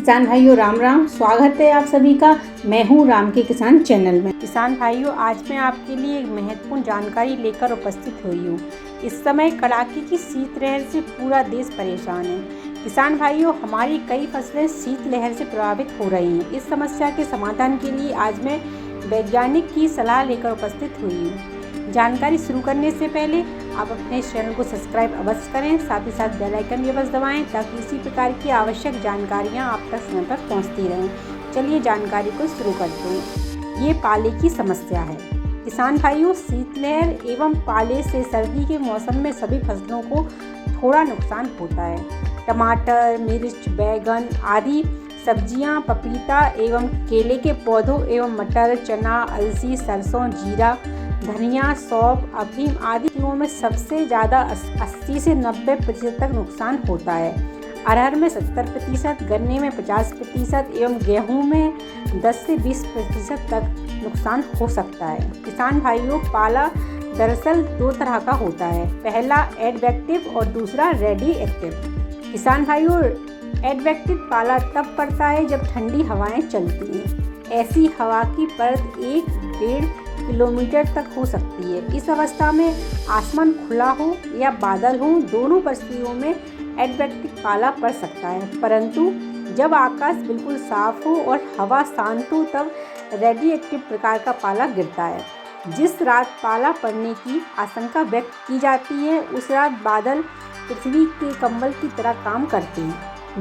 किसान भाइयों राम राम। स्वागत है आप सभी का। मैं हूँ राम के किसान चैनल में। किसान भाइयों, आज मैं आपके लिए एक महत्वपूर्ण जानकारी लेकर उपस्थित हुई हूँ। इस समय कड़ाके की शीतलहर से पूरा देश परेशान है। किसान भाइयों, हमारी कई फसलें शीतलहर से प्रभावित हो रही हैं। इस समस्या के समाधान के लिए आज मैं वैज्ञानिक की सलाह लेकर उपस्थित हुई हूँ। जानकारी शुरू करने से पहले आप अपने इस चैनल को सब्सक्राइब अवश्य करें, साथ ही साथ बेल आइकन भी अवश्य दबाएं ताकि इसी प्रकार की आवश्यक जानकारियां आप तक समय पर पहुंचती रहें। चलिए जानकारी को शुरू करते हैं। ये पाले की समस्या है। किसान भाइयों, शीतलहर एवं पाले से सर्दी के मौसम में सभी फसलों को थोड़ा नुकसान होता है। टमाटर, मिर्च, बैगन आदि सब्जियां, पपीता एवं केले के पौधों एवं मटर, चना, अलसी, सरसों, जीरा, धनिया, सौंफ, अफीम आदि फसलों में सबसे ज़्यादा 80 से 90% तक नुकसान होता है। अरहर में 70%, गन्ने में 50% एवं गेहूं में 10 से 20% तक नुकसान हो सकता है। किसान भाइयों, पाला दरअसल दो तरह का होता है। पहला एडवेक्टिव और दूसरा रेडी एक्टिव। किसान भाइयों, एडवेक्टिव पाला तब पड़ता है जब ठंडी हवाएं चलती हैं। ऐसी हवा की परत 1-1.5 किलोमीटर तक हो सकती है। इस अवस्था में आसमान खुला हो या बादल हो, दोनों परिस्थितियों में एडवेक्टिव पाला पड़ सकता है। परंतु जब आकाश बिल्कुल साफ हो और हवा शांत हो, तब रेडिएक्टिव प्रकार का पाला गिरता है। जिस रात पाला पड़ने की आशंका व्यक्त की जाती है, उस रात बादल पृथ्वी के कंबल की तरह काम करते हैं,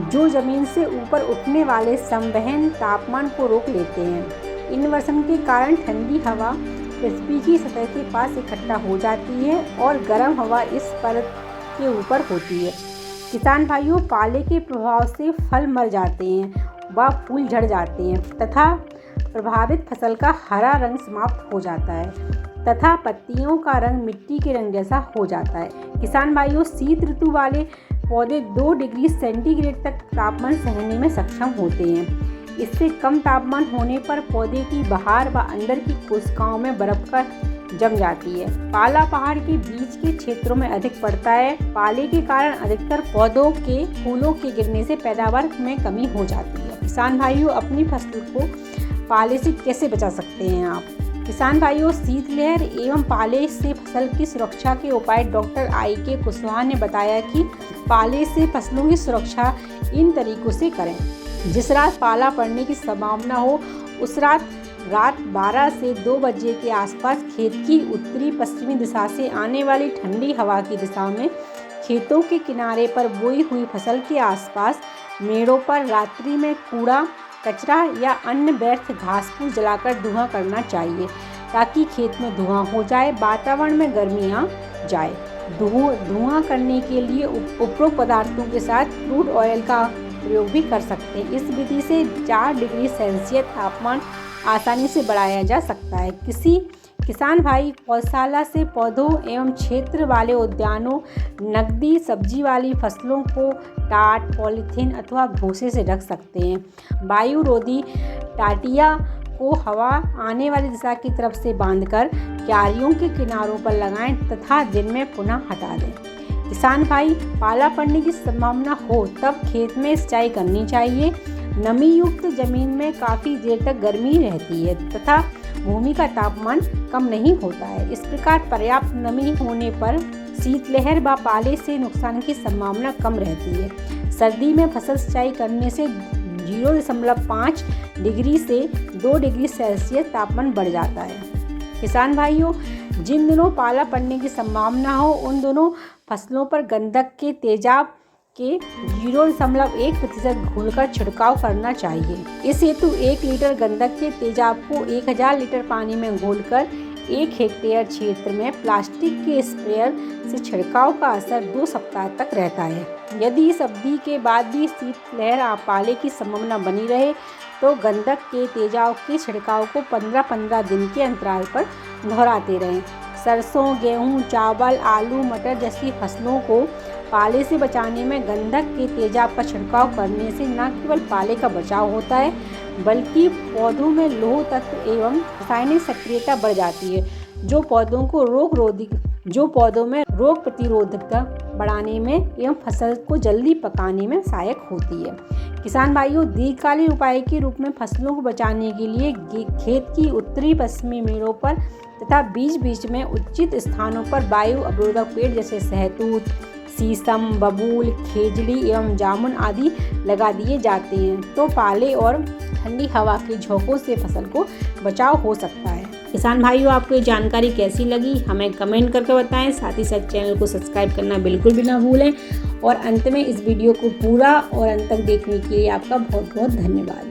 जो जमीन से ऊपर उठने वाले संवहन तापमान को रोक लेते हैं। इन्वर्सन के कारण ठंडी हवा पृथ्वी की सतह के पास इकट्ठा हो जाती है और गर्म हवा इस परत के ऊपर होती है। किसान भाइयों, पाले के प्रभाव से फल मर जाते हैं व फूल झड़ जाते हैं तथा प्रभावित फसल का हरा रंग समाप्त हो जाता है तथा पत्तियों का रंग मिट्टी के रंग जैसा हो जाता है। किसान भाइयों, शीत ऋतु वाले पौधे 2 डिग्री सेंटीग्रेड तक तापमान सहने में सक्षम होते हैं। इससे कम तापमान होने पर पौधे की बाहर व अंदर की कोशिकाओं में बर्फ का जम जाती है। पाला पहाड़ के बीच के क्षेत्रों में अधिक पड़ता है। पाले के कारण अधिकतर पौधों के फूलों के गिरने से पैदावार में कमी हो जाती है। किसान भाइयों, अपनी फसल को पाले से कैसे बचा सकते हैं आप? किसान भाइयों, शीतलहर एवं पाले से फसल की सुरक्षा के उपाय डॉक्टर IK कुशवाहा ने बताया कि पाले से फसलों की सुरक्षा इन तरीकों से करें। जिस रात पाला पड़ने की संभावना हो, उस रात 12 से 2 बजे के आसपास खेत की उत्तरी पश्चिमी दिशा से आने वाली ठंडी हवा की दिशा में खेतों के किनारे पर बोई हुई फसल के आसपास मेड़ों पर रात्रि में कूड़ा कचरा या अन्य व्यर्थ घास फूस जलाकर धुआं करना चाहिए, ताकि खेत में धुआं हो जाए, वातावरण में गर्मी आ जाए। धुआं करने के लिए उपरोक्त पदार्थों के साथ क्रूड ऑयल का प्रयोग भी कर सकते हैं। इस विधि से 4 डिग्री सेल्सियस तापमान आसानी से बढ़ाया जा सकता है। किसान भाई पौधशाला से पौधों एवं क्षेत्र वाले उद्यानों, नकदी सब्जी वाली फसलों को टाट, पॉलीथीन अथवा भूसे से ढक सकते हैं। वायुरोधी टाटिया को हवा आने वाली दिशा की तरफ से बांधकर क्यारियों के किनारों पर लगाएं तथा दिन में पुनः हटा दें। किसान भाई, पाला पड़ने की संभावना हो तब खेत में सिंचाई करनी चाहिए। नमी युक्त जमीन में काफ़ी देर तक गर्मी रहती है तथा भूमि का तापमान कम नहीं होता है। इस प्रकार पर्याप्त नमी होने पर शीतलहर व पाले से नुकसान की संभावना कम रहती है। सर्दी में फसल सिंचाई करने से 0.5 डिग्री से 2 डिग्री सेल्सियस तापमान बढ़ जाता है। किसान भाइयों, जिन दिनों पाला पड़ने की संभावना हो, उन दोनों फसलों पर गंधक के तेजाब के 0.1% घोलकर छिड़काव करना चाहिए। इस हेतु 1 लीटर गंधक के तेजाब को 1000 लीटर पानी में घोलकर 1 हेक्टेयर क्षेत्र में प्लास्टिक के स्प्रेयर से छिड़काव का असर 2 सप्ताह तक रहता है। यदि इस अवधि के बाद भी शीतलहर पाले की संभावना बनी रहे, तो गंधक के तेजाब के छिड़काव को 15-15 दिन के अंतराल पर दोहराते रहें। सरसों, गेहूं, चावल, आलू, मटर जैसी फसलों को पाले से बचाने में गंधक के तेजाब का छिड़काव करने से न केवल पाले का बचाव होता है, बल्कि पौधों में लौह तत्व एवं रासायनिक सक्रियता बढ़ जाती है, जो पौधों में रोग प्रतिरोधकता बढ़ाने में एवं फसल को जल्दी पकाने में सहायक होती है। किसान भाइयों, दीर्घकालीन उपाय के रूप में फसलों को बचाने के लिए खेत की उत्तरी पश्चिमी मेड़ों पर तथा बीच बीच में उचित स्थानों पर वायु अवरोधक पेड़ जैसे सहतूत, शीशम, बबूल, खेजड़ी एवं जामुन आदि लगा दिए जाते हैं तो पाले और ठंडी हवा के झोंकों से फसल को बचाव हो सकता है। किसान भाइयों, आपको ये जानकारी कैसी लगी हमें कमेंट करके बताएं। साथ ही साथ चैनल को सब्सक्राइब करना बिल्कुल भी ना भूलें और अंत में इस वीडियो को पूरा और अंत तक देखने के लिए आपका बहुत बहुत धन्यवाद।